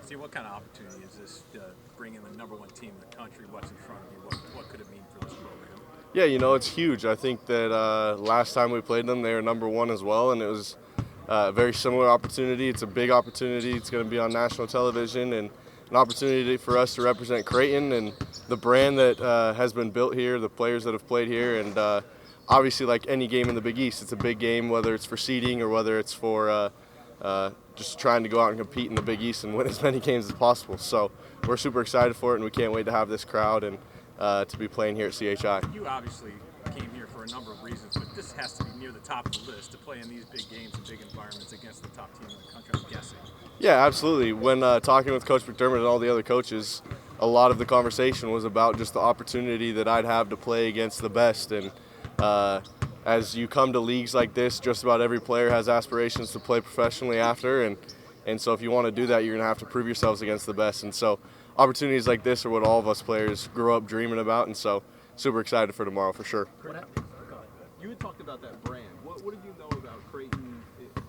See, what kind of opportunity is this bringing the #1 team in the country? What's in front of you? What could it mean for this program? Yeah, it's huge. I think that last time we played them, they were #1 as well, and it was a very similar opportunity. It's a big opportunity. It's going to be on national television, and an opportunity for us to represent Creighton and the brand that has been built here, the players that have played here, and obviously, like any game in the Big East, it's a big game, whether it's for seeding or whether it's for just trying to go out and compete in the Big East and win as many games as possible. So we're super excited for it, and we can't wait to have this crowd and to be playing here at CHI. You obviously came here for a number of reasons, but this has to be near the top of the list to play in these big games and big environments against the top team in the country, I'm guessing. Yeah, absolutely. When talking with Coach McDermott and all the other coaches, a lot of the conversation was about just the opportunity that I'd have to play against the best. And as you come to leagues like this, just about every player has aspirations to play professionally after. And so if you want to do that, you're going to have to prove yourselves against the best. And so opportunities like this are what all of us players grew up dreaming about. And so super excited for tomorrow for sure. You had talked about that brand. What did you know about Creighton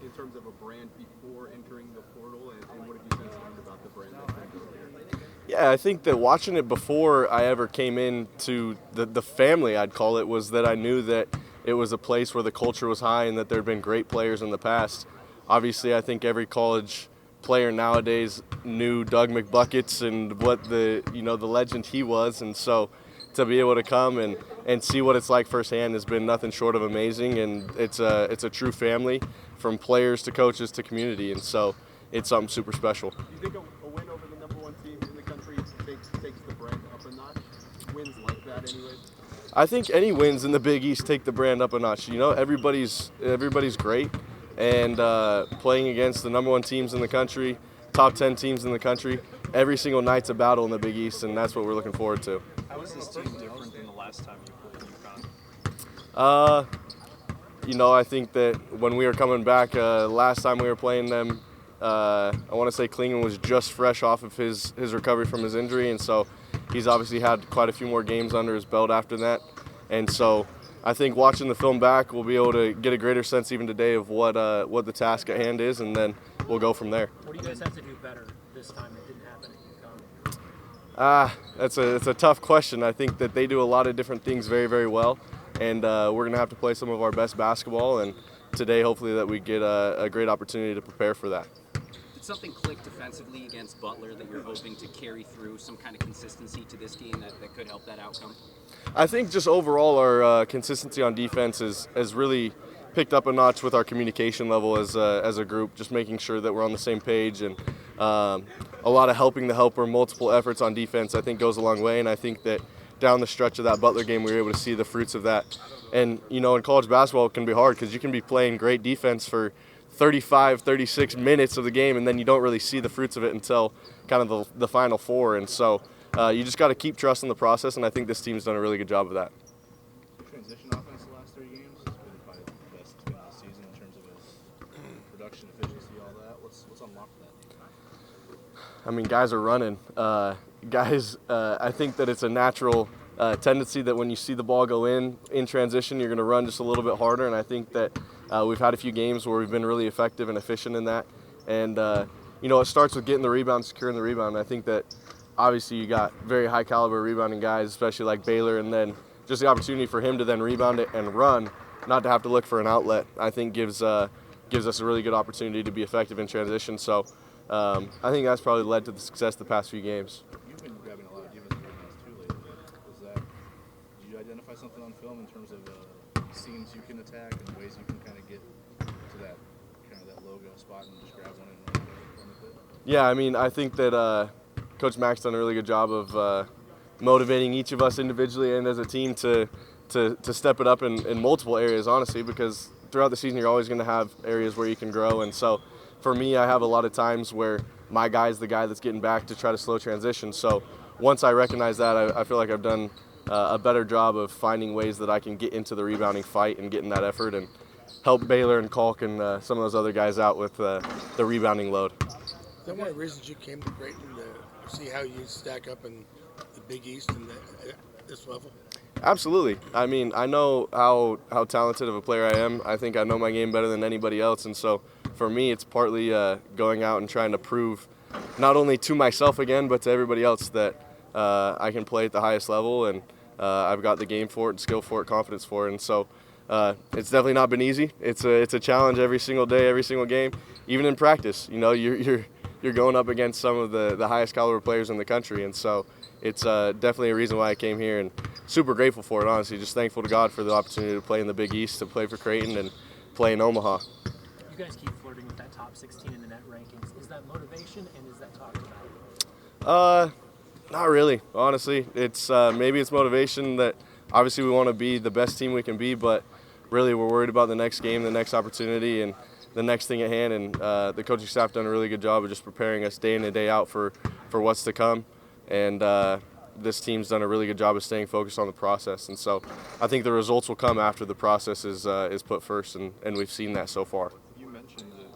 in terms of a brand before entering the portal, and what have you since learned about the brand that you're building here? Yeah, I think that watching it before I ever came into the family, I'd call it, was that I knew that it was a place where the culture was high and that there had been great players in the past. Obviously, I think every college player nowadays knew Doug McBuckets and what the legend he was, and so to be able to come and see what it's like firsthand has been nothing short of amazing. And it's a true family, from players to coaches to community, and so it's something super special. Do you think a win over the #1 team in the country takes the brand up a notch? Wins like that, anyways. I think any wins in the Big East take the brand up a notch. Everybody's great, and playing against the #1 teams in the country, top 10 teams in the country, every single night's a battle in the Big East, and that's what we're looking forward to. How is this team different than the last time you played UConn? I think that when we were coming back last time we were playing them, I want to say Klingon was just fresh off of his recovery from his injury, and so he's obviously had quite a few more games under his belt after that. And so I think watching the film back, we'll be able to get a greater sense even today of what the task at hand is, and then we'll go from there. What do you guys have to do better this time that didn't happen at UConn? It's a tough question. I think that they do a lot of different things very, very well, and we're going to have to play some of our best basketball, and today hopefully that we get a great opportunity to prepare for that. Did something click defensively against Butler that you're hoping to carry through, some kind of consistency to this game that could help that outcome? I think just overall our consistency on defense has really picked up a notch with our communication level as a group, just making sure that we're on the same page, and a lot of helping the helper, multiple efforts on defense I think goes a long way, and I think that down the stretch of that Butler game we were able to see the fruits of that. And in college basketball it can be hard because you can be playing great defense for 35, 36 minutes of the game, and then you don't really see the fruits of it until kind of the final four. And so you just got to keep trusting the process, and I think this team's done a really good job of that. Transition offense the last 3 games has been probably the best it's been this season in terms of its production efficiency, all that. What's unlocked that? I mean, guys are running. I think that it's a natural tendency that when you see the ball go in transition, you're going to run just a little bit harder, and I think that we've had a few games where we've been really effective and efficient in that. And, it starts with getting the rebound, securing the rebound. And I think that obviously you got very high caliber rebounding guys, especially like Baylor, and then just the opportunity for him to then rebound it and run, not to have to look for an outlet, I think gives us a really good opportunity to be effective in transition. So I think that's probably led to the success the past few games. You've been grabbing a lot of defensive rebounds too lately. Did you identify something on film in terms of seams you can attack and ways you can kind of get to that logo spot and just grab one and run with it? Yeah, I mean, I think that Coach Mack's done a really good job of motivating each of us individually and as a team to step it up in multiple areas, honestly, because throughout the season you're always going to have areas where you can grow. And so for me, I have a lot of times where my guy's the guy that's getting back to try to slow transition. So once I recognize that, I feel like I've done a better job of finding ways that I can get into the rebounding fight and get in that effort and help Baylor and Kalk and some of those other guys out with the rebounding load. Is that one of the reasons you came to Creighton, to see how you stack up in the Big East and this level? Absolutely. I mean, I know how talented of a player I am. I think I know my game better than anybody else, and so for me it's partly going out and trying to prove not only to myself again, but to everybody else that I can play at the highest level, and I've got the game for it, and skill for it, confidence for it, and so it's definitely not been easy. It's a challenge every single day, every single game, even in practice. You know, you're going up against some of the highest caliber players in the country, and so it's definitely a reason why I came here, and super grateful for it, honestly. Just thankful to God for the opportunity to play in the Big East, to play for Creighton, and play in Omaha. You guys keep flirting with that top 16 in the net rankings. Is that motivation, and is that talked about? Not really, honestly. It's maybe it's motivation that obviously we want to be the best team we can be, but really we're worried about the next game, the next opportunity, and the next thing at hand. And the coaching staff done a really good job of just preparing us day in and day out for what's to come. And this team's done a really good job of staying focused on the process. And so I think the results will come after the process is put first, and we've seen that so far. You mentioned that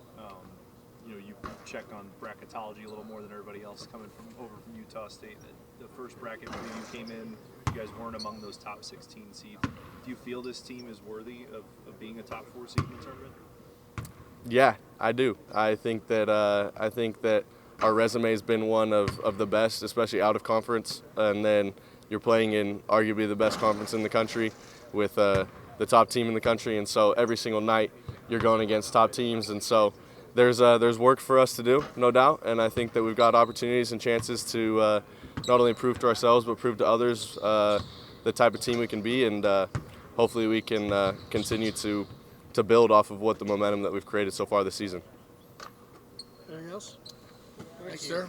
you check on bracketology a little more than everybody else coming over from Utah State. The first bracket when you came in, you guys weren't among those top 16 seeds. Do you feel this team is worthy of being a top 4 seed in the tournament? Yeah, I do. I think that our resume has been one of the best, especially out of conference, and then you're playing in arguably the best conference in the country with the top team in the country, and so every single night you're going against top teams, and so there's work for us to do, no doubt, and I think that we've got opportunities and chances to not only prove to ourselves but prove to others the type of team we can be, and hopefully we can continue to build off of what the momentum that we've created so far this season. Anything else? Thanks, sir.